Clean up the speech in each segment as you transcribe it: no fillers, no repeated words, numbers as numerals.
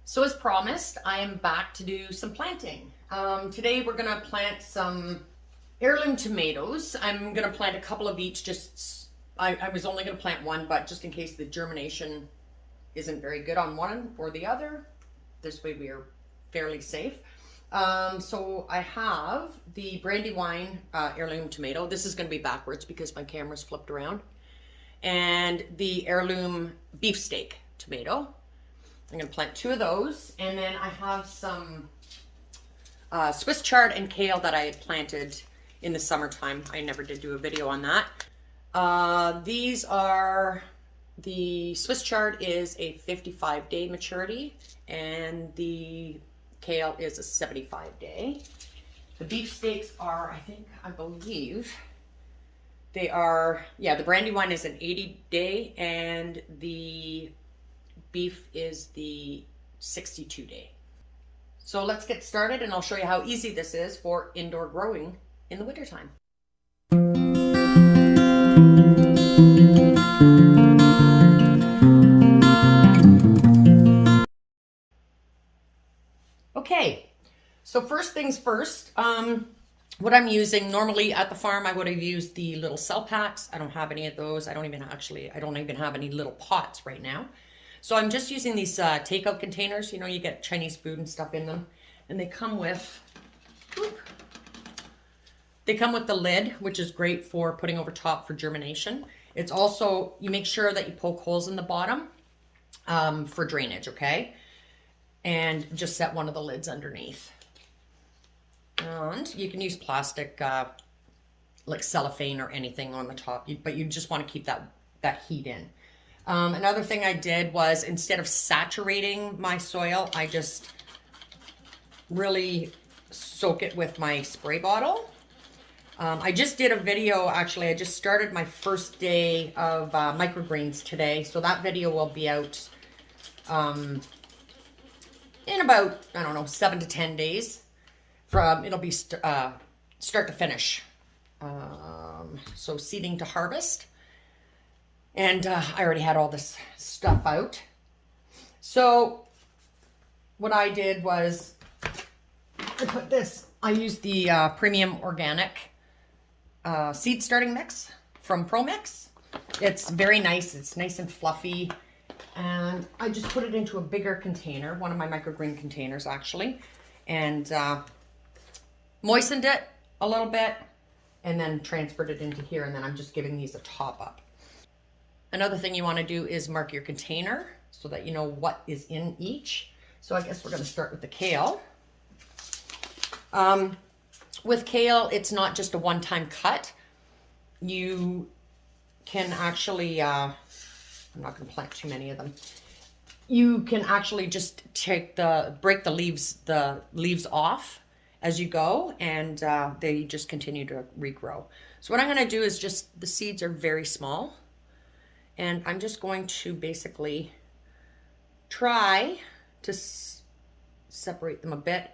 So as promised, I am back to do some planting. Today we're gonna plant some heirloom tomatoes. I'm gonna plant a couple of each, I was only gonna plant one, but just in case the germination isn't very good on one or the other, this way we are fairly safe. So I have the Brandywine heirloom tomato. This is gonna be backwards because my camera's flipped around. And the heirloom beefsteak tomato. I'm going to plant two of those, and then I have some Swiss chard and kale that I had planted in the summertime. I never did do a video on that. These are, the Swiss chard is a 55-day maturity, and the kale is a 75-day. The beefsteaks are, I believe, they are, yeah, the Brandywine is an 80-day, and the beef is the 62-day. So let's get started, and I'll show you how easy this is for indoor growing in the wintertime. Okay, so first things first, what I'm using, normally at the farm I would have used the little cell packs. I don't have any of those. I don't even have any little pots right now. So I'm just using these takeout containers. You know, you get Chinese food and stuff in them. And they come with, the lid, which is great for putting over top for germination. It's also, you make sure that you poke holes in the bottom for drainage, okay? And just set one of the lids underneath. And you can use plastic, like cellophane or anything on the top, but you just want to keep that heat in. Another thing I did was, instead of saturating my soil, I just really soak it with my spray bottle. I just did a video, actually, I just started my first day of microgreens today, so that video will be out in about, I don't know, 7 to 10 days. It'll be start to finish. So seeding to harvest. And I already had all this stuff out. So what I did was I put this, I used the premium organic seed starting mix from ProMix. It's very nice. It's nice and fluffy. And I just put it into a bigger container, one of my microgreen containers actually, and moistened it a little bit and then transferred it into here. And then I'm just giving these a top up. Another thing you want to do is mark your container so that you know what is in each. So I guess we're going to start with the kale. With kale, it's not just a one-time cut. You can actually, I'm not going to plant too many of them. You can actually just break the leaves off as you go, and they just continue to regrow. So what I'm going to do is the seeds are very small. And I'm just going to basically try to separate them a bit.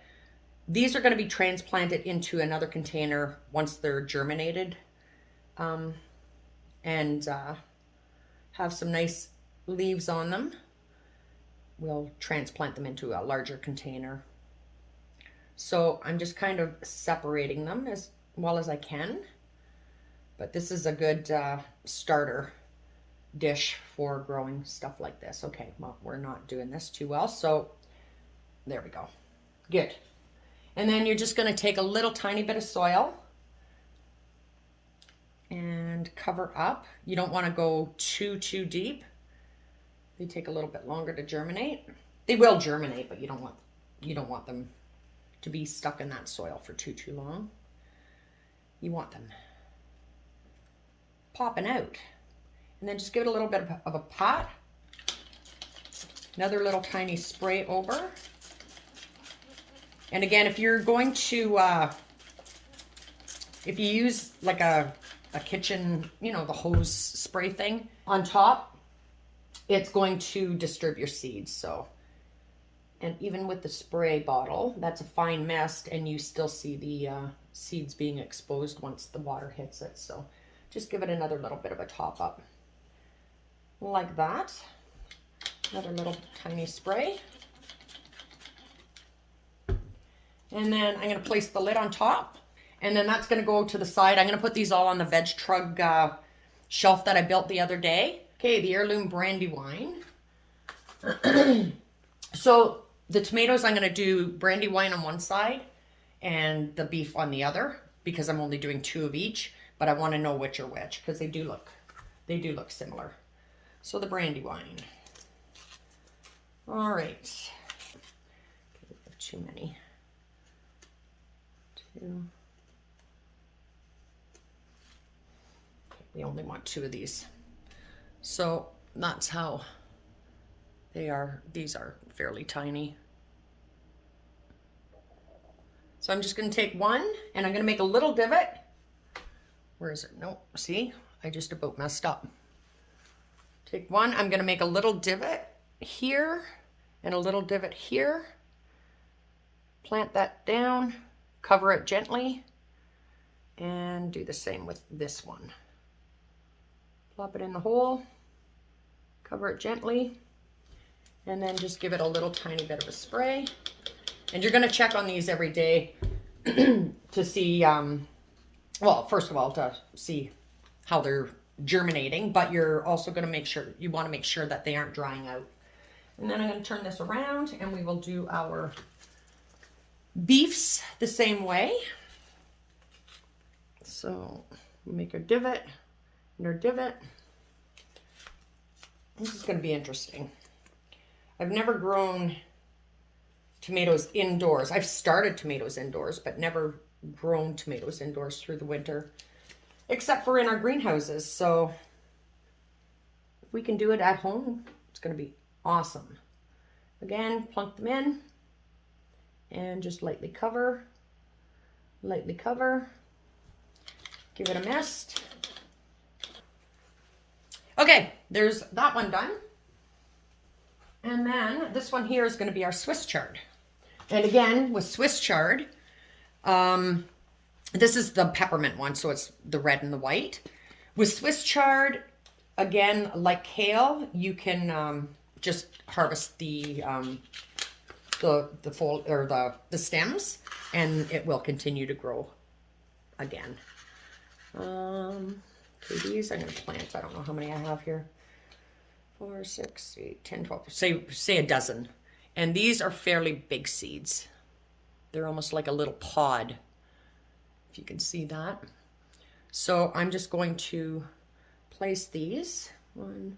These are going to be transplanted into another container once they're germinated, and have some nice leaves on them. We'll transplant them into a larger container. So I'm just kind of separating them as well as I can. But this is a good starter dish for growing stuff like this. Okay, well, we're not doing this too well, so there we go. Good. And then you're just going to take a little tiny bit of soil and cover up. You don't want to go too deep. They take a little bit longer to germinate. They will germinate, but you don't want them to be stuck in that soil for too long. You want them popping out. And then just give it a little bit of a pat. Another little tiny spray over. And again, if you're going to, if you use like a kitchen, you know, the hose spray thing on top, it's going to disturb your seeds. So, and even with the spray bottle, that's a fine mist, and you still see the seeds being exposed once the water hits it. So just give it another little bit of a top up. Like that. Another little tiny spray. And then I'm going to place the lid on top. And then that's going to go to the side. I'm going to put these all on the veg trug shelf that I built the other day. Okay, the heirloom brandy wine. So the tomatoes, I'm going to do brandy wine on one side and the beef on the other, because I'm only doing 2 of each, but I want to know which are which, because they do look similar. So the brandy wine. All right. Okay, we have too many. 2. Okay, we only want 2 of these. So that's how they are. These are fairly tiny. So I'm just going to take one and I'm going to make a little divot. Where is it? Nope. See, I just about messed up. Take one. I'm going to make a little divot here and a little divot here. Plant that down, cover it gently, and do the same with this one. Plop it in the hole, cover it gently, and then just give it a little tiny bit of a spray. And you're going to check on these every day to see, well, first of all, to see how they're germinating, but you're also going to make sure, you want to make sure that they aren't drying out. And then I'm going to turn this around and we will do our beefs the same way. So make a divot and our divot. This is going to be interesting. I've never grown tomatoes indoors. I've started tomatoes indoors, but never grown tomatoes indoors through the winter, except for in our greenhouses. So if we can do it at home, it's going to be awesome. Again, plunk them in and just lightly cover, give it a mist. Okay, there's that one done. And then this one here is going to be our Swiss chard. And again, with Swiss chard, this is the peppermint one, so it's the red and the white. With Swiss chard, again, like kale, you can just harvest the stems, and it will continue to grow again. Okay, these I'm going to plant. I don't know how many I have here. 4, 6, 8, 10, 12. Say a dozen. And these are fairly big seeds. They're almost like a little pod, if you can see that. So I'm just going to place these. 1,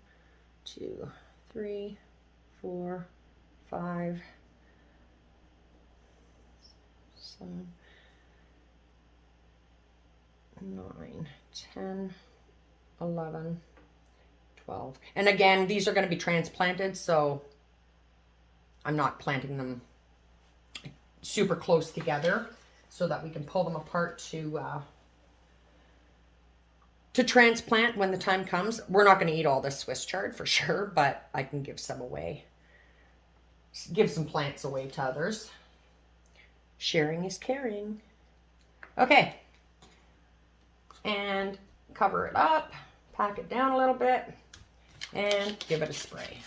2, 3, 4, 5, 7, 9, 10, 11, 12. And again, these are going to be transplanted, so I'm not planting them super close together so that we can pull them apart to transplant when the time comes. We're not going to eat all this Swiss chard for sure, but I can give some away. Give some plants away to others. Sharing is caring. Okay. And cover it up, pack it down a little bit, and give it a spray.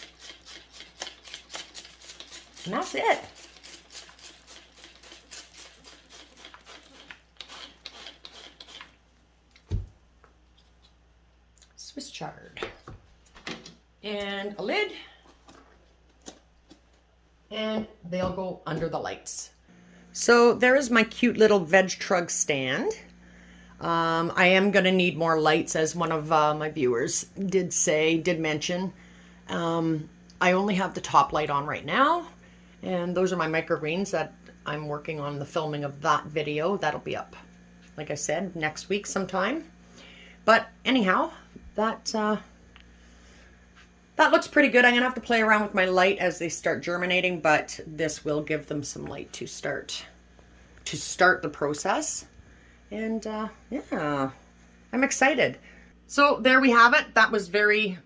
And that's it. Swiss chard. And a lid. And they'll go under the lights. So there is my cute little veg trug stand. I am going to need more lights, as one of my viewers did mention. I only have the top light on right now, and those are my microgreens that I'm working on the filming of that video. That'll be up, like I said, next week sometime. But anyhow, that looks pretty good. I'm going to have to play around with my light as they start germinating, but this will give them some light to start the process. And yeah, I'm excited. So there we have it. That was very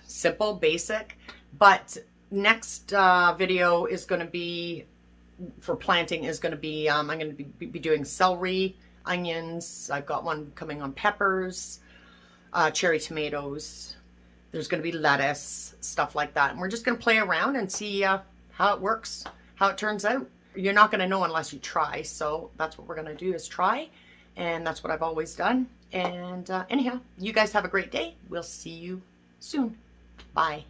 simple, basic. But next video is going to be, for planting, is going to be, I'm going to be doing celery, onions. I've got one coming on peppers, cherry tomatoes. There's going to be lettuce, stuff like that. And we're just going to play around and see how it works, how it turns out. you're not going to know unless you try. So that's what we're going to do, is try. And that's what I've always done. And anyhow, you guys have a great day. We'll see you soon. Bye.